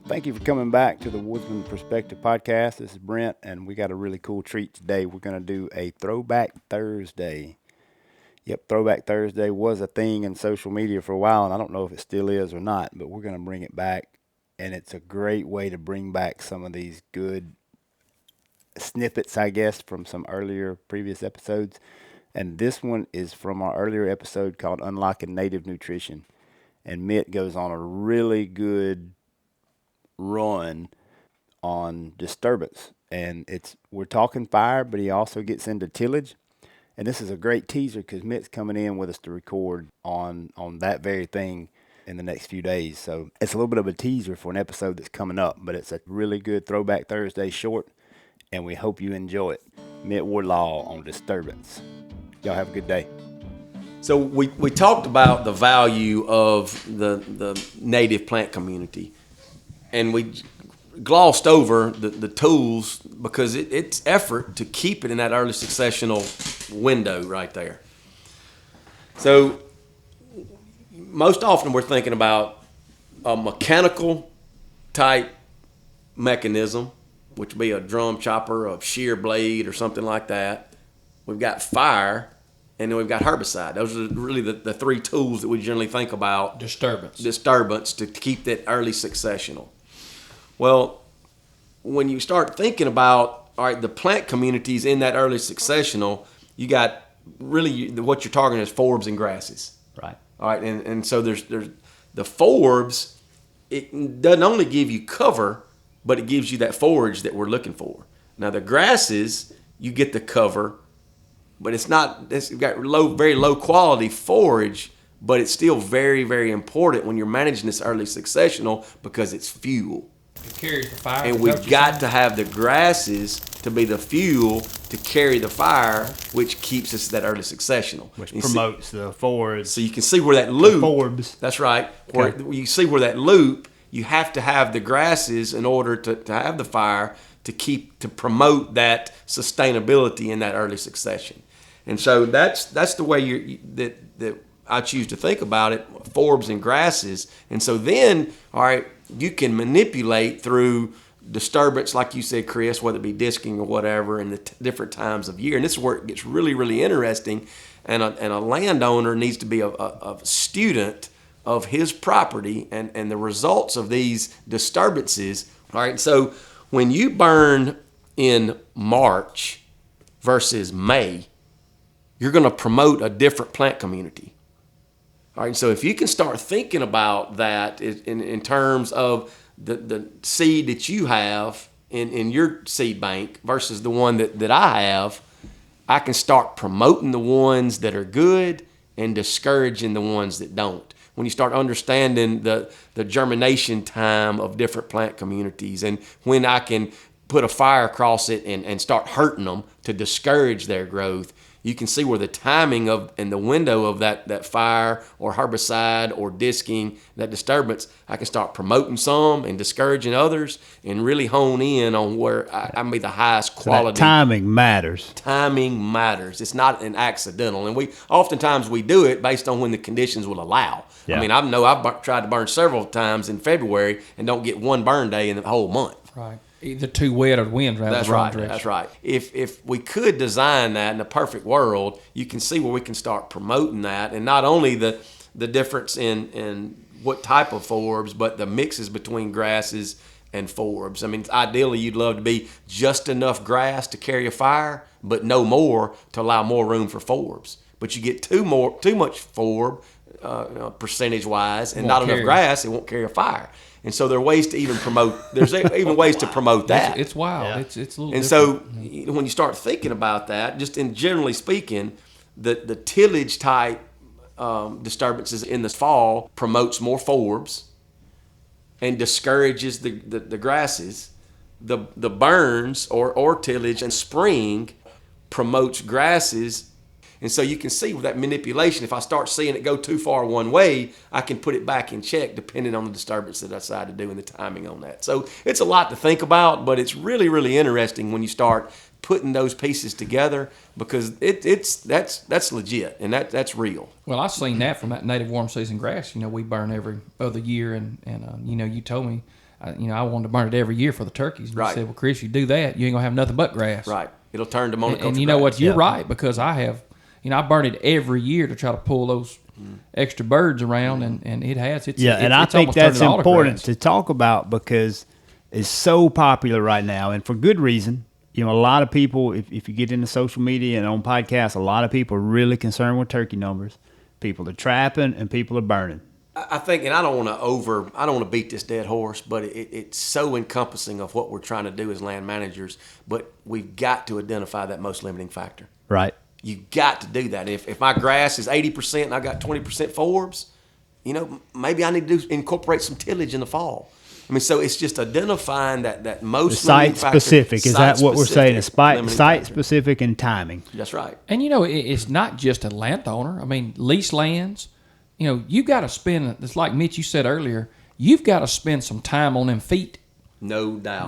Thank you for coming back to the Woodsman Perspective Podcast. This is Brent, and we got a really cool treat today. We're going to do a Throwback Thursday. Yep, Throwback Thursday was a thing in social media for a while, and I don't know if it still is or not, but we're going to bring it back. And it's a great way to bring back some of these good snippets, I guess, from some previous episodes. And this one is from our earlier episode called Unlocking Native Nutrition. And Mitt goes on a really good run on Disturbance, and we're talking fire, but he also gets into tillage, and this is a great teaser because Mitt's coming in with us to record on that very thing in the next few days. So it's a little bit of a teaser for an episode that's coming up, but it's a really good Throwback Thursday short, and we hope you enjoy it. Mitt Wardlaw on Disturbance. Y'all have a good day. So we talked about the value of the native plant community, and we glossed over the tools because it's effort to keep it in that early successional window right there. So most often we're thinking about a mechanical type mechanism, which would be a drum chopper, a shear blade, or something like that. We've got fire, and then we've got herbicide. Those are really the three tools that we generally think about. Disturbance to keep that early successional. Well, when you start thinking about, all right, the plant communities in that early successional, you got really what you're targeting is forbs and grasses. Right. All right, and so there's the forbs. It doesn't only give you cover, but it gives you that forage that we're looking for. Now the grasses, you get the cover, but it's got very low quality forage, but it's still very, very important when you're managing this early successional because it's fuel. It carries the fire. And we've got to have the grasses to be the fuel to carry the fire, which keeps us that early successional. Which promotes the forbs. So you can see where that loop. Forbs. That's right. Okay. Where you see where that loop, you have to have the grasses in order to have the fire to promote that sustainability in that early succession. And so that's the way that I choose to think about it, forbs and grasses. And so then, all right, you can manipulate through disturbance, like you said, Chris, whether it be disking or whatever, in the different times of year. And this is where it gets really, really interesting. And a landowner needs to be a student of his property and the results of these disturbances. All right, so when you burn in March versus May, you're going to promote a different plant community. All right, so if you can start thinking about that in terms of the seed that you have in your seed bank versus the one that I have, I can start promoting the ones that are good and discouraging the ones that don't. When you start understanding the germination time of different plant communities and when I can put a fire across it and start hurting them to discourage their growth, you can see where the timing of and the window of that fire or herbicide or disking, that disturbance, I can start promoting some and discouraging others and really hone in on where I'm be the highest quality. So that timing matters. Timing matters. It's not an accidental. And oftentimes we do it based on when the conditions will allow. Yeah. I mean, I've tried to burn several times in February and don't get one burn day in the whole month. Right. Either too wet or the wind's around the wrong direction. That's right. If we could design that in a perfect world, you can see where we can start promoting that, and not only the difference in what type of forbs, but the mixes between grasses and forbs. I mean, ideally, you'd love to be just enough grass to carry a fire, but no more to allow more room for forbs. But you get too much forb percentage-wise, and not enough grass, it won't carry a fire. And so there are ways to even promote. There's even ways to promote that. It's wild. Yeah. It's a little. And different. So when you start thinking about that, just in generally speaking, the tillage type disturbances in the fall promotes more forbs and discourages the grasses. The burns or tillage in spring promotes grasses. And so you can see with that manipulation, if I start seeing it go too far one way, I can put it back in check depending on the disturbance that I decide to do and the timing on that. So it's a lot to think about, but it's really, really interesting when you start putting those pieces together because that's legit and that's real. Well, I've seen that from that native warm season grass. You know, we burn every other year, and you know, you told me I wanted to burn it every year for the turkeys. And Right. he said, well, Chris, you do that, you ain't gonna have nothing but grass. Right. It'll turn to monoculture. And you know what? grass. You're right, because I have, I burn it every year to try to pull those extra birds around, and it has. And I think almost turned that's to important autographs. to talk about because it's so popular right now, and for good reason. A lot of people, if you get into social media and on podcasts, a lot of people are really concerned with turkey numbers. People are trapping and people are burning. I think, and I don't want to beat this dead horse, but it's so encompassing of what we're trying to do as land managers. But we've got to identify that most limiting factor. Right. You got to do that. If my grass is 80% and I got 20% forbs, maybe I need to incorporate some tillage in the fall. I mean, so it's just identifying that most Site specific. Is that what we're saying? It's site specific and timing. That's right. And it's not just a landowner. I mean, lease lands. You got to spend. It's like Mitch, you said earlier. You've got to spend some time on them feet. No doubt.